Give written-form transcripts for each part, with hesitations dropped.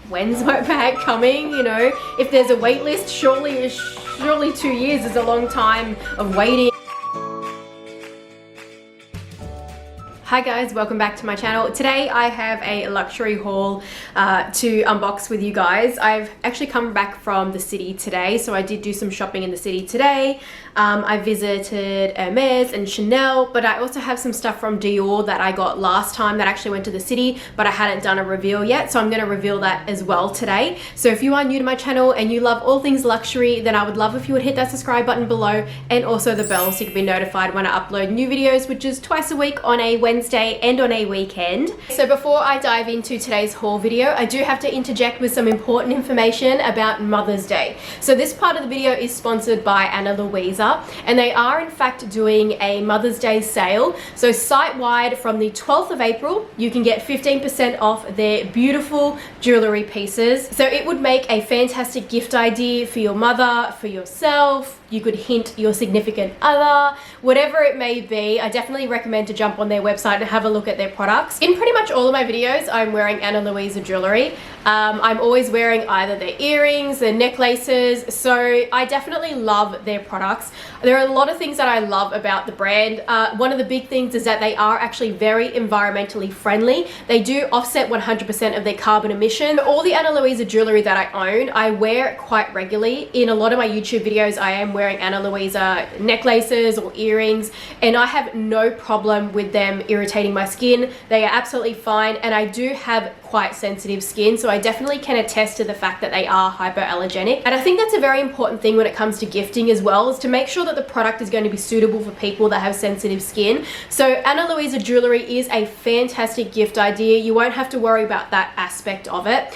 when's my bag coming? You know, if there's a wait list, surely 2 years is a long time of waiting. Hi guys, welcome back to my channel. Today I have a luxury haul to unbox with you guys. I've actually come back from the city today, so I did do some shopping in the city today. I visited Hermes and Chanel, but I also have some stuff from Dior that I got last time that actually went to the city, but I hadn't done a reveal yet, so I'm going to reveal that as well today. So if you are new to my channel and you love all things luxury, then I would love if you would hit that subscribe button below and also the bell so you can be notified when I upload new videos, which is twice a week on a Wednesday and on a weekend. So before I dive into today's haul video, I do have to interject with some important information about Mother's Day. So this part of the video is sponsored by Ana Luisa, and they are in fact doing a Mother's Day sale. So site-wide from the 12th of April, you can get 15% off their beautiful jewelry pieces. So it would make a fantastic gift idea for your mother, for yourself. You could hint your significant other, whatever it may be. I definitely recommend to jump on their website and have a look at their products. In pretty much all of my videos, I'm wearing Ana Luisa jewelry. I'm always wearing either their earrings, their necklaces, so I definitely love their products. There are a lot of things that I love about the brand. One of the big things is that they are actually very environmentally friendly. They do offset 100% of their carbon emission. All the Ana Luisa jewelry that I own, I wear quite regularly. In a lot of my YouTube videos, I am wearing Ana Luisa necklaces or earrings, and I have no problem with them irritating my skin. They are absolutely fine, and I do have quite sensitive skin, so I definitely can attest to the fact that they are hypoallergenic. And I think that's a very important thing when it comes to gifting as well, is to make sure that the product is going to be suitable for people that have sensitive skin. So Ana Luisa jewelry is a fantastic gift idea. You won't have to worry about that aspect of it.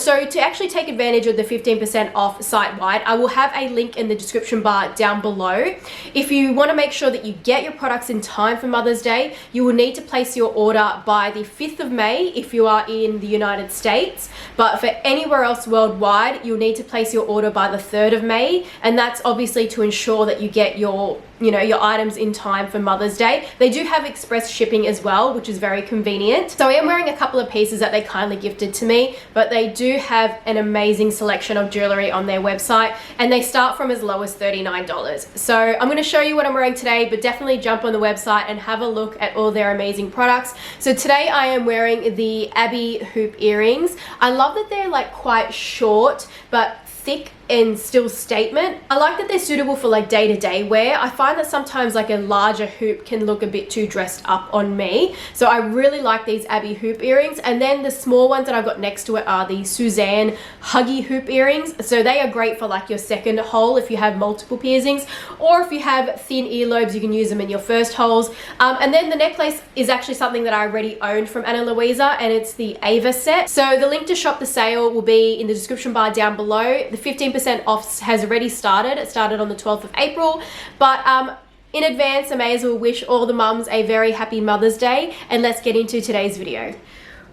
So to actually take advantage of the 15% off site-wide, I will have a link in the description bar down below. If you want to make sure that you get your products in time for Mother's Day, you will need to place your order by the 5th of May if you are in the United States, but for anywhere else worldwide, you'll need to place your order by the 3rd of May, and that's obviously to ensure that you get your items in time for Mother's Day. They do have express shipping as well, which is very convenient. So I am wearing a couple of pieces that they kindly gifted to me, but they do have an amazing selection of jewelry on their website, and they start from as low as $39. So I'm going to show you what I'm wearing today, but definitely jump on the website and have a look at all their amazing products. So today I am wearing the Abbey hoop earrings. I love that they're like quite short, but thick and still statement. I like that they're suitable for like day-to-day wear. I find that sometimes like a larger hoop can look a bit too dressed up on me. So I really like these Abbey hoop earrings. And then the small ones that I've got next to it are the Suzanne huggy hoop earrings. So they are great for like your second hole if you have multiple piercings, or if you have thin earlobes, you can use them in your first holes. And then the necklace is actually something that I already owned from Ana Luisa, and it's the Ava Set. So the link to shop the sale will be in the description bar down below. The 15% off has already started. It started on the 12th of April, but in advance, I may as well wish all the mums a very happy Mother's Day, and let's get into today's video.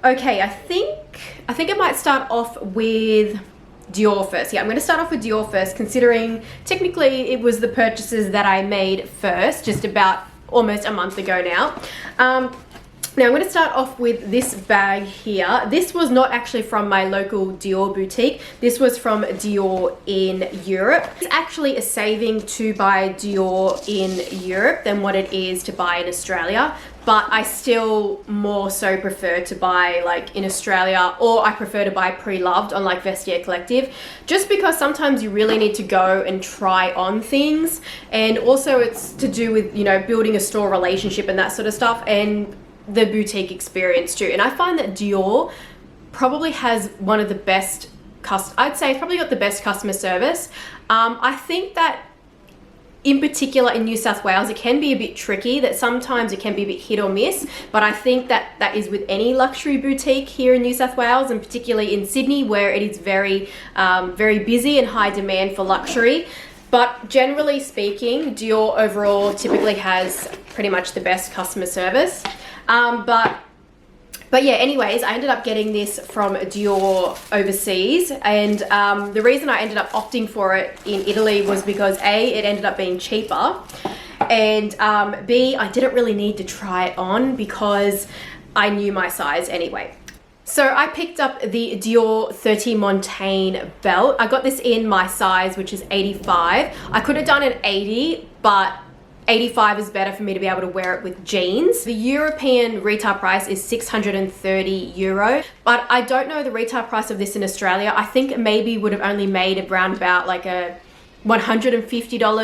Okay, I think I might start off with Dior first. Yeah, I'm going to start off with Dior first, considering technically it was the purchases that I made first, just about almost a month ago now. Now I'm going to start off with this bag here. This was not actually from my local Dior boutique. This was from Dior in Europe. It's actually a saving to buy Dior in Europe than what it is to buy in Australia, but I still more so prefer to buy like in Australia, or I prefer to buy pre-loved on like Vestiaire Collective, just because sometimes you really need to go and try on things, and also it's to do with, you know, building a store relationship and that sort of stuff, and the boutique experience too. And I find that Dior probably has one of the best, I'd say it's probably got the best customer service. I think that in particular in New South Wales, it can be a bit tricky, that sometimes it can be a bit hit or miss, but I think that that is with any luxury boutique here in New South Wales, and particularly in Sydney, where it is very, very busy and high demand for luxury. But generally speaking, Dior overall typically has pretty much the best customer service. But yeah, anyways, I ended up getting this from Dior overseas, and the reason I ended up opting for it in Italy was because A, it ended up being cheaper, and B, I didn't really need to try it on because I knew my size anyway. So I picked up the Dior 30 Montaigne belt. I got this in my size, which is 85. I could have done an 80, but 85 is better for me to be able to wear it with jeans. The European retail price is 630 euro, but I don't know the retail price of this in Australia. I think it maybe would have only made around about like a $150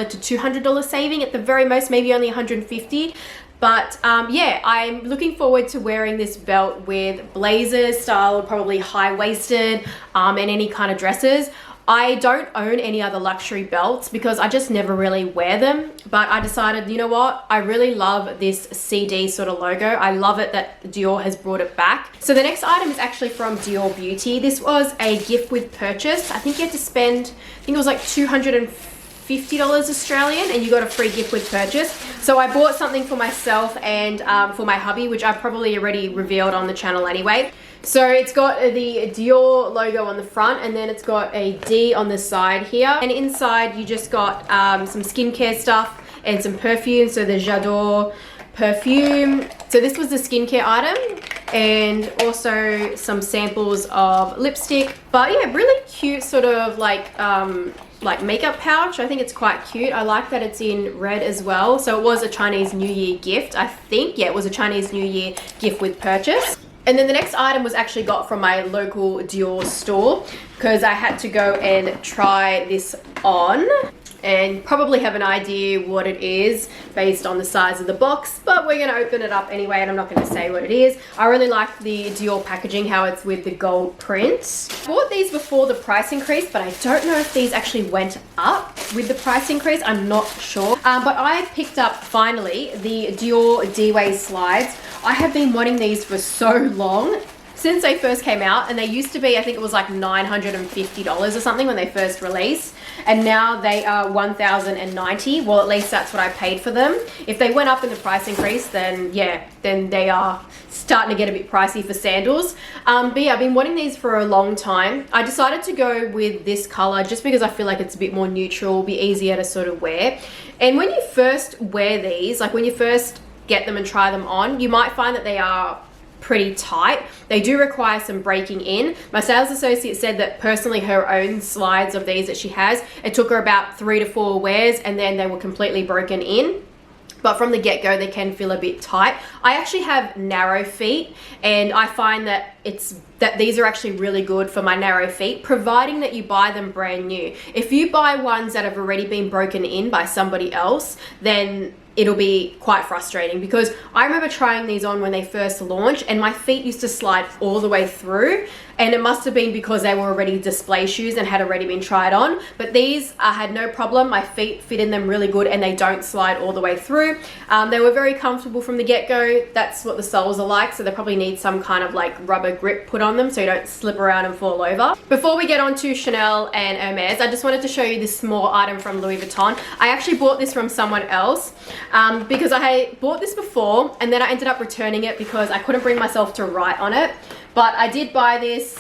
to $200 saving at the very most, maybe only 150. But yeah, I'm looking forward to wearing this belt with blazers style, probably high-waisted, and any kind of dresses. I don't own any other luxury belts because I just never really wear them. But I decided, you know what? I really love this CD sort of logo. I love it that Dior has brought it back. So the next item is actually from Dior Beauty. This was a gift with purchase. I think you had to spend, I think it was like $250 Australian, and you got a free gift with purchase. So I bought something for myself and for my hubby, which I probably already revealed on the channel anyway. So it's got the Dior logo on the front, and then it's got a D on the side here. And inside you just got some skincare stuff and some perfume. So the J'adore perfume. So this was the skincare item, and also some samples of lipstick. But yeah, really cute sort of like makeup pouch. I think it's quite cute. I like that it's in red as well. So it was a Chinese New Year gift, I think. Yeah, it was a Chinese New Year gift with purchase. And then the next item was actually got from my local Dior store because I had to go and try this on and probably have an idea what it is based on the size of the box, but we're going to open it up anyway, and I'm not going to say what it is. I really like the Dior packaging, how it's with the gold print. I bought these before the price increase, but I don't know if these actually went up with the price increase. I'm not sure. But I picked up finally the Dior D-way slides. I have been wanting these for so long, since they first came out, and they used to be, I think it was like $950 or something when they first released, and now they are $1,090. Well, at least that's what I paid for them. If they went up in the price increase, then yeah, then they are starting to get a bit pricey for sandals. But yeah, I've been wanting these for a long time. I decided to go with this color just because I feel like it's a bit more neutral, be easier to sort of wear. And when you first wear these, like when you first get them and try them on, you might find that they are pretty tight. They do require some breaking in. My sales associate said that personally her own slides of these that she has, it took her about 3 to 4 wears and then they were completely broken in. But from the get-go, they can feel a bit tight. I actually have narrow feet, and I find that these are actually really good for my narrow feet, providing that you buy them brand new. If you buy ones that have already been broken in by somebody else, then it'll be quite frustrating, because I remember trying these on when they first launched and my feet used to slide all the way through, and it must have been because they were already display shoes and had already been tried on. But these, I had no problem. My feet fit in them really good and they don't slide all the way through. They were very comfortable from the get-go. That's what the soles are like, so they probably need some kind of like rubber grip put on them so you don't slip around and fall over. Before we get on to Chanel and Hermes, I just wanted to show you this small item from Louis Vuitton. I actually bought this from someone else because I had bought this before and then I ended up returning it because I couldn't bring myself to write on it. But I did buy this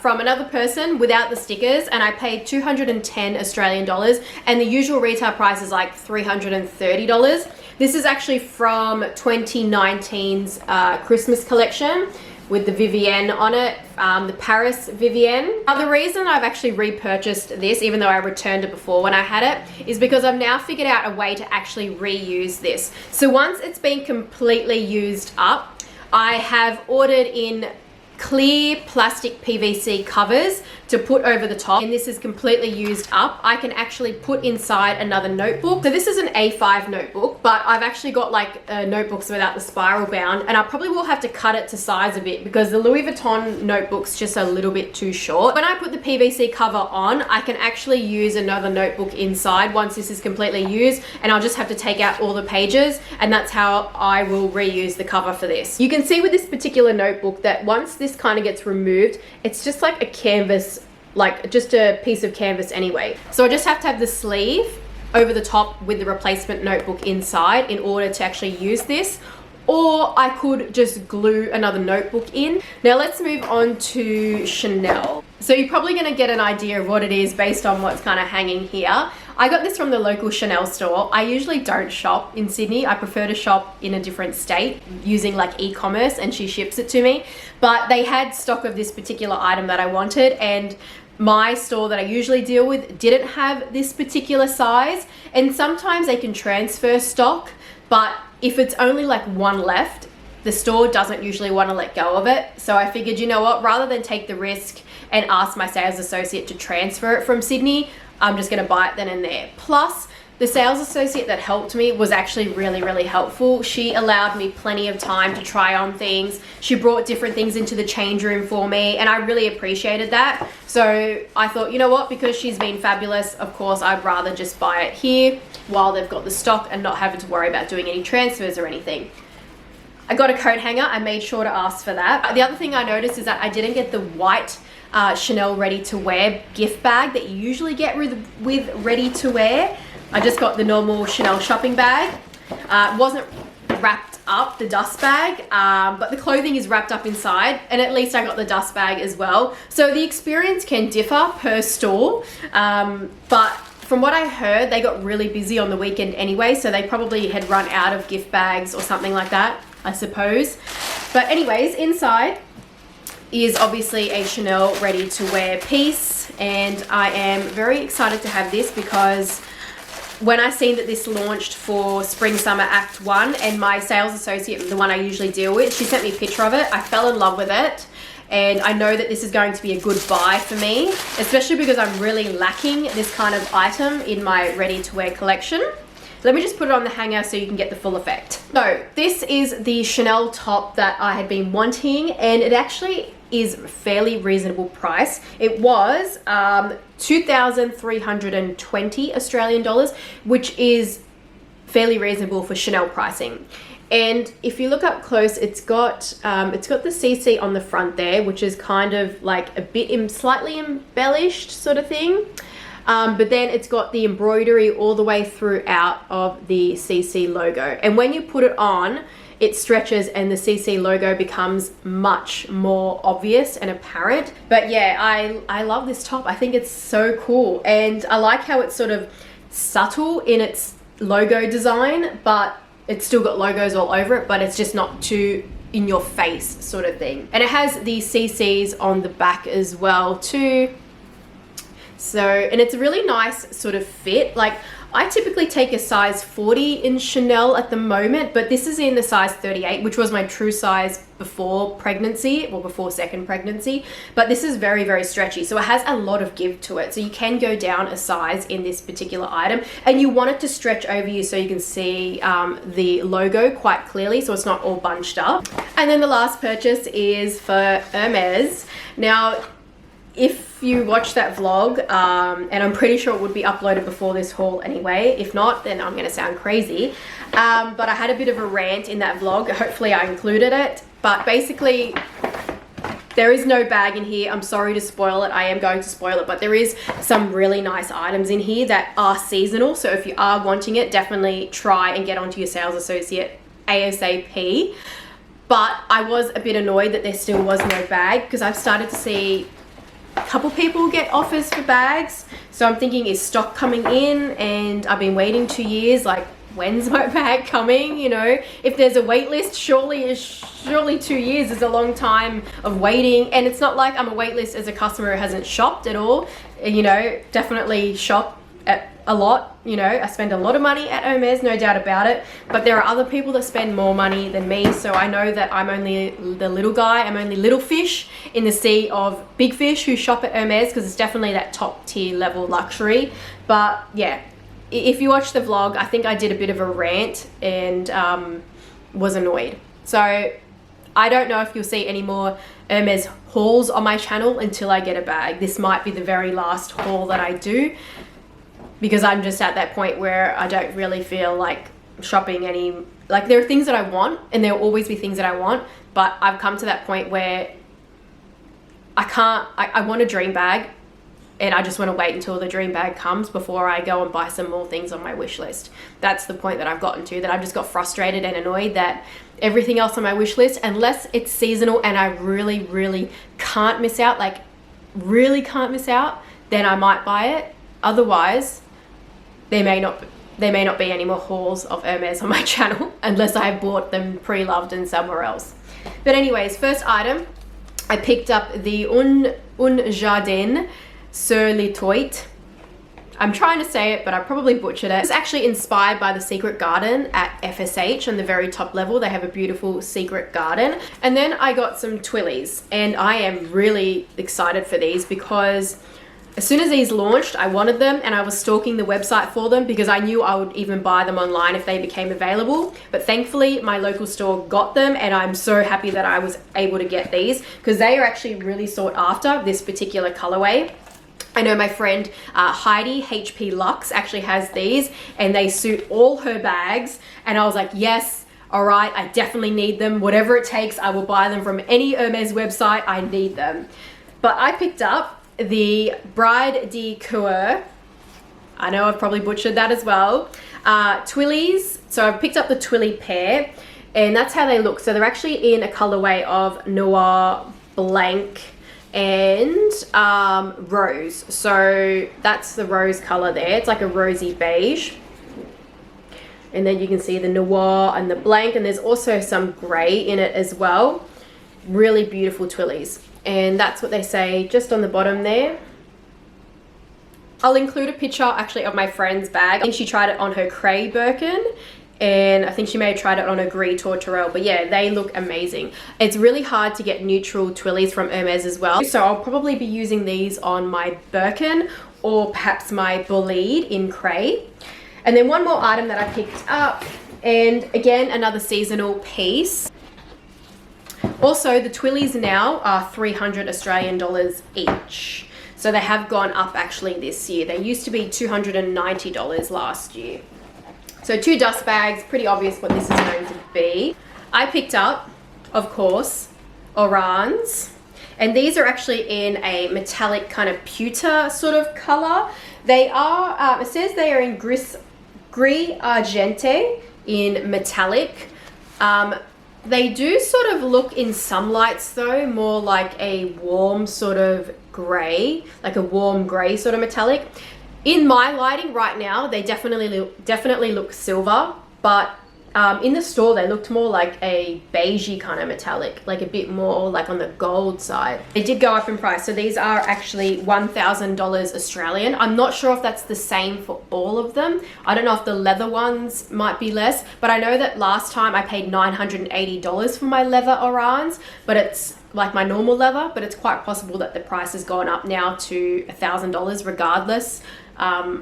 from another person without the stickers, and I paid 210 Australian dollars, and the usual retail price is like $330. This is actually from 2019's Christmas collection with the Vivienne on it, the Paris Vivienne. Now, the reason I've actually repurchased this, even though I returned it before when I had it, is because I've now figured out a way to actually reuse this. So once it's been completely used up, I have ordered in clear plastic PVC covers to put over the top, and this is completely used up. I can actually put inside another notebook. So this is an A5 notebook, but I've actually got like notebooks without the spiral bound, and I probably will have to cut it to size a bit because the Louis Vuitton notebook's just a little bit too short. When I put the PVC cover on, I can actually use another notebook inside once this is completely used, and I'll just have to take out all the pages, and that's how I will reuse the cover for this. You can see with this particular notebook that once this kind of gets removed, it's just like a canvas, like just a piece of canvas anyway. So I just have to have the sleeve over the top with the replacement notebook inside in order to actually use this, or I could just glue another notebook in. Now let's move on to Chanel. So you're probably going to get an idea of what it is based on what's kind of hanging here. I got this from the local Chanel store. I usually don't shop in Sydney. I prefer to shop in a different state using like e-commerce, and she ships it to me. But they had stock of this particular item that I wanted, and my store that I usually deal with didn't have this particular size. And sometimes they can transfer stock, but if it's only like one left, the store doesn't usually want to let go of it. So I figured, you know what, rather than take the risk and ask my sales associate to transfer it from Sydney, I'm just going to buy it then and there. Plus, the sales associate that helped me was actually really, really helpful. She allowed me plenty of time to try on things. She brought different things into the change room for me, and I really appreciated that. So I thought, you know what, because she's been fabulous, of course, I'd rather just buy it here while they've got the stock and not having to worry about doing any transfers or anything. I got a coat hanger. I made sure to ask for that. The other thing I noticed is that I didn't get the white Chanel ready-to-wear gift bag that you usually get with ready-to-wear. I just got the normal Chanel shopping bag. It wasn't wrapped up, the dust bag, but the clothing is wrapped up inside, and at least I got the dust bag as well. So the experience can differ per store, but from what I heard, they got really busy on the weekend anyway, so they probably had run out of gift bags or something like that, I suppose. But anyways, inside is obviously a Chanel ready-to-wear piece, and I am very excited to have this because when I seen that this launched for Spring Summer Act 1, and my sales associate, the one I usually deal with, she sent me a picture of it. I fell in love with it, and I know that this is going to be a good buy for me, especially because I'm really lacking this kind of item in my ready-to-wear collection. Let me just put it on the hanger so you can get the full effect. So this is the Chanel top that I had been wanting, and it actually is fairly reasonable price. It was 2,320 Australian dollars, which is fairly reasonable for Chanel pricing. And if you look up close, it's got the CC on the front there, which is kind of like a bit slightly embellished sort of thing. But then it's got the embroidery all the way throughout of the CC logo. And when you put it on, it stretches and the CC logo becomes much more obvious and apparent. But yeah, I love this top. I think it's so cool. And I like how it's sort of subtle in its logo design, but it's still got logos all over it, but it's just not too in your face sort of thing. And it has the CCs on the back as well too. So, and it's a really nice sort of fit. Like, I typically take a size 40 in Chanel at the moment, but this is in the size 38, which was my true size before pregnancy, or before second pregnancy. But this is very, very stretchy. So it has a lot of give to it. So you can go down a size in this particular item, and you want it to stretch over you so you can see the logo quite clearly, so it's not all bunched up. And then the last purchase is for Hermes. Now, if you watch that vlog, and I'm pretty sure it would be uploaded before this haul anyway, if not, then I'm gonna sound crazy, but I had a bit of a rant in that vlog. Hopefully I included it, but basically there is no bag in here. I'm sorry to spoil it. I am going to spoil it, but there is some really nice items in here that are seasonal, so if you are wanting it, definitely try and get onto your sales associate ASAP. But I was a bit annoyed that there still was no bag, because I've started to see a couple people get offers for bags, so I'm thinking, is stock coming in? And I've been waiting 2 years, like, when's my bag coming? You know, if there's a wait list, surely 2 years is a long time of waiting. And it's not like I'm a wait list as a customer who hasn't shopped at all. You know, definitely shop at a lot. You know, I spend a lot of money at Hermes, no doubt about it, but there are other people that spend more money than me, so I know that I'm only the little guy. I'm only little fish in the sea of big fish who shop at Hermes, because it's definitely that top tier level luxury. But yeah, if you watch the vlog, I think I did a bit of a rant and was annoyed. So I don't know if you'll see any more Hermes hauls on my channel until I get a bag. This might be the very last haul that I do, because I'm just at that point where I don't really feel like shopping any, like, there are things that I want, and there will always be things that I want, but I've come to that point where I want a dream bag, and I just want to wait until the dream bag comes before I go and buy some more things on my wish list. That's the point that I've gotten to, that I've just got frustrated and annoyed that everything else on my wish list, unless it's seasonal and I really, really can't miss out, like really can't miss out, then I might buy it. Otherwise, there may not be any more hauls of Hermes on my channel unless I bought them pre-loved and somewhere else. But anyways, first item, I picked up the Un Jardin sur le Toit. I'm trying to say it, but I probably butchered it. It's actually inspired by the Secret Garden at FSH on the very top level. They have a beautiful secret garden. And then I got some twillies, and I am really excited for these because as soon as these launched, I wanted them, and I was stalking the website for them because I knew I would even buy them online if they became available. But thankfully, my local store got them, and I'm so happy that I was able to get these because they are actually really sought after, this particular colorway. I know my friend Heidi, HP Luxe, actually has these, and they suit all her bags. And I was like, yes, all right, I definitely need them. Whatever it takes, I will buy them from any Hermes website. I need them. But I picked up the Bride de Coeur. I know I've probably butchered that as well. Twillies. So I've picked up the Twilly pair, and that's how they look. So they're actually in a colorway of Noir, Blanc, and rose. So that's the rose color there. It's like a rosy beige, and then you can see the Noir and the Blanc, and there's also some gray in it as well. Really beautiful twillies, and that's what they say just on the bottom there. I'll include a picture actually of my friend's bag. I think she tried it on her Hermes Birkin, and I think she may have tried it on a Gris Tourterelle, but yeah, they look amazing. It's really hard to get neutral twillies from Hermes as well, so I'll probably be using these on my Birkin or perhaps my Bolide in Cray. And then one more item that I picked up, and again, another seasonal piece. Also, the twillies now are 300 Australian dollars each. So they have gone up actually this year. They used to be $290 last year. So 2 dust bags, pretty obvious what this is going to be. I picked up, of course, Orange, and these are actually in a metallic kind of pewter sort of color. They are, it says they are in Gris Argente in metallic. They do sort of look in some lights though, more like a warm sort of gray, like a warm gray sort of metallic. In my lighting right now, they definitely look silver, but in the store they looked more like a beigey kind of metallic, like a bit more like on the gold side. They did go up in price, so these are actually $1,000 Australian. I'm not sure if that's the same for all of them. I don't know if the leather ones might be less, but I know that last time I paid $980 for my leather Orange, but it's like my normal leather, but it's quite possible that the price has gone up now to $1,000 regardless.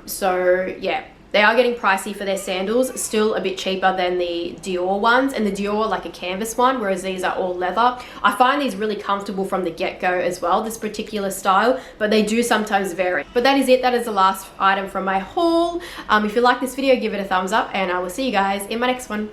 So yeah, they are getting pricey for their sandals, still a bit cheaper than the Dior ones, and the Dior like a canvas one, whereas these are all leather. I find these really comfortable from the get-go as well, this particular style, but they do sometimes vary. But that is it. That is the last item from my haul. If you like this video, give it a thumbs up, and I will see you guys in my next one.